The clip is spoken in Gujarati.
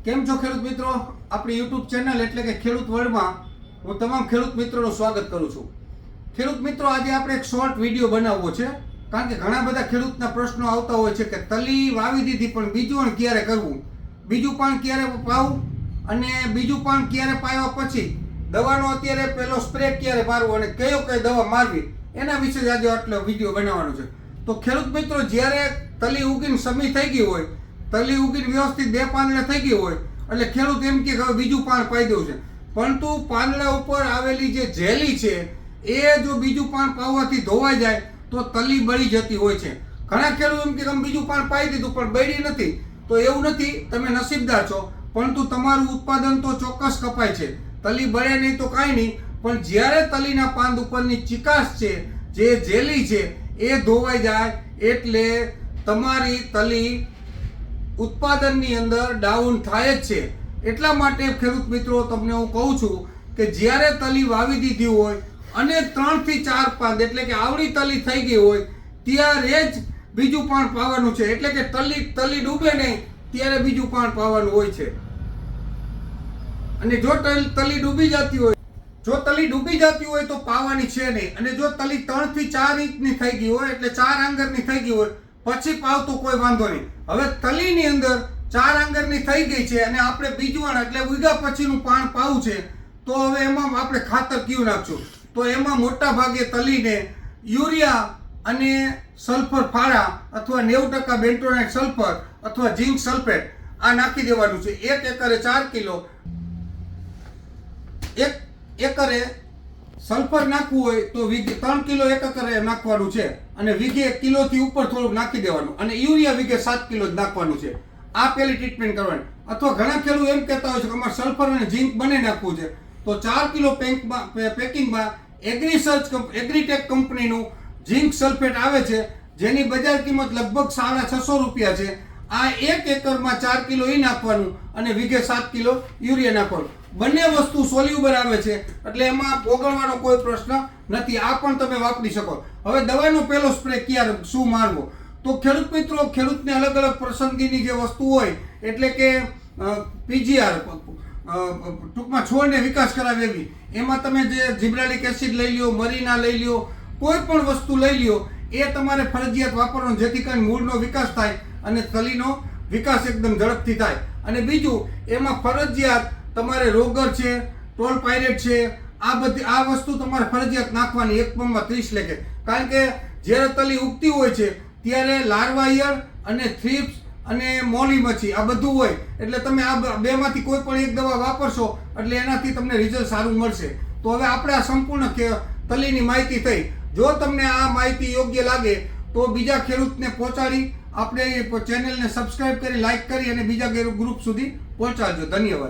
કેમ છો ખેડૂત મિત્રો? આપણી યુટ્યુબ ચેનલ એટલે કે ખેડૂત વર્લ્ડમાં હું તમામ ખેડૂત મિત્રોનું સ્વાગત કરું છું. ખેડૂત મિત્રો, આજે આપણે એક શોર્ટ વિડીયો બનાવવો છે, કારણ કે ઘણા બધા ખેડૂતના પ્રશ્નો આવતા હોય છે કે તલી વાવી દીધી પણ બીજું ક્યારે કરવું, બીજું પાન ક્યારે પાવું અને બીજું પાન ક્યારે પાવ્યા પછી દવાનો અત્યારે પહેલો સ્પ્રે ક્યારે મારવો અને કઈ દવા મારવી, એના વિશે જ આજે આટલો વિડીયો બનાવવાનો છે. તો ખેડૂત મિત્રો, જ્યારે તલી ઉગીને સમી થઈ ગઈ હોય, તલી ઉગીને વ્યવસ્થિત બે પાંદડા થઈ ગઈ હોય એટલે ખેડૂત એમ કે હવે બીજું પાન પાઈ દેવું છે, પરંતુ પાંદડા ઉપર આવેલી જે જેલી છે એ જો બીજું પાન પાવવાથી ધોવાઈ જાય તો તલી બળી જતી હોય છે. ઘણા ખેડૂત એમ કે તમે બીજું પાન પાઈ દીધું પણ બળી નથી, તો એવું નથી, તમે નસીબદાર છો, પરંતુ તમારું ઉત્પાદન તો ચોક્કસ કપાય છે. તલી બળે નહીં તો કાંઈ નહીં, પણ જ્યારે તલીના પાંદ ઉપરની ચિકાસ છે, જે જેલી છે એ ધોવાઈ જાય એટલે તમારી તલી ઉત્પાદનની અંદર ડાઉન થાય જ છે. એટલા માટે ખેડૂત મિત્રો, તમને હું કહું છું કે જ્યારે તલી વાવી દીધી હોય અને 3 થી 4 પાંદ એટલે કે આવડી તલી થઈ ગઈ હોય ત્યારે જ બીજું પાન પાવાનું છે. એટલે કે તલી ડૂબે નહીં ત્યારે બીજું પાન પાવાનું હોય છે. અને જો તલી ડૂબી જતી હોય તો પાવાની છે નહીં. અને જો તલી 3 થી 4 ઇંચની થઈ ગઈ હોય એટલે 4 આંગરની થઈ ગઈ હોય પછી પાવ તો કોઈ વાંધો નહીં. હવે તલીની અંદર 4 આંગરની થઈ ગઈ છે અને આપણે બીજું એટલે ઉગ્યા પછીનું પાન પાવું છે, તો હવે એમાં આપણે ખાતર કયું નાખશું? તો એમાં મોટા ભાગે તલીને યુરિયા અને સલ્ફર ફાળા અથવા 90% બેન્ટોનાઇટ સલ્ફર અથવા ઝીંક સલ્ફેટ આ નાખી દેવાનું છે. 1 એકરે 4 કિલો. 1 એકરે સલ્ફર નાખવું હોય તો 3 કિલો 1 એકરે નાખવાનું છે અને વીઘે 1 કિલોથી ઉપર થોડુંક નાખી દેવાનું, અને યુરિયા વીઘે 7 કિલો જ નાખવાનું છે. આ પહેલી ટ્રીટમેન્ટ કરવાની. અથવા ઘણા ખેડૂત એમ કહેતા હોય છે કે અમારે સલ્ફર અને ઝીંક બંને નાખવું છે, તો 4 કિલો પેકિંગમાં એગ્રીટેક કંપનીનું ઝીંક સલ્ફેટ આવે છે, જેની બજાર કિંમત લગભગ 650 રૂપિયા છે. આ 1 એકરમાં 4 કિલો એ નાખવાનું અને વીઘે 7 કિલો યુરિયા નાખવાનું. બંને વસ્તુ સોલ્યુબલ આવે છે એટલે એમાં ઓગળવાનો કોઈ પ્રશ્ન નથી. આ પણ તમે વાપરી શકો. હવે દવાનો પહેલો સ્પ્રે ક્યારે શું મારવો? તો ખેડૂત મિત્રો, ખેડૂતને અલગ અલગ પસંદગીની જે વસ્તુ હોય, એટલે કે પીજીઆર ટૂંકમાં છોડને વિકાસ કરાવે એવી, એમાં તમે જે જીબ્રાલિક એસિડ લઈ લ્યો, મરીના લઈ લ્યો, કોઈ પણ વસ્તુ લઈ લ્યો, એ તમારે ફરજિયાત વાપરવાનું, જેથી કરીને મૂળનો વિકાસ થાય અને તલીનો વિકાસ એકદમ ઝડપથી થાય. અને બીજું, એમાં ફરજિયાત તમારે રોગર છે, ટોલ પાયરેટ છે, આ વસ્તુ તમારે ફરજિયાત નાખવાની 1 પંપમાં 30 લેખે. કારણ કે જ્યારે તલી ઉગતી હોય છે ત્યારે લાર્વા ઈયળ અને થ્રિપ્સ અને મોલી મચ્છી આ બધું હોય, એટલે તમે આ બેમાંથી કોઈ પણ એક દવા વાપરશો એટલે એનાથી તમને રિઝલ્ટ સારું મળશે. તો હવે આપણે આ સંપૂર્ણ તલીની માહિતી થઈ. જો તમને આ માહિતી યોગ્ય લાગે તો બીજા ખેડૂતને પહોંચાડી આપણે ચેનલને સબસ્ક્રાઇબ કરી, લાઇક કરી અને બીજા ગ્રુપ સુધી પહોંચાડજો. ધન્યવાદ.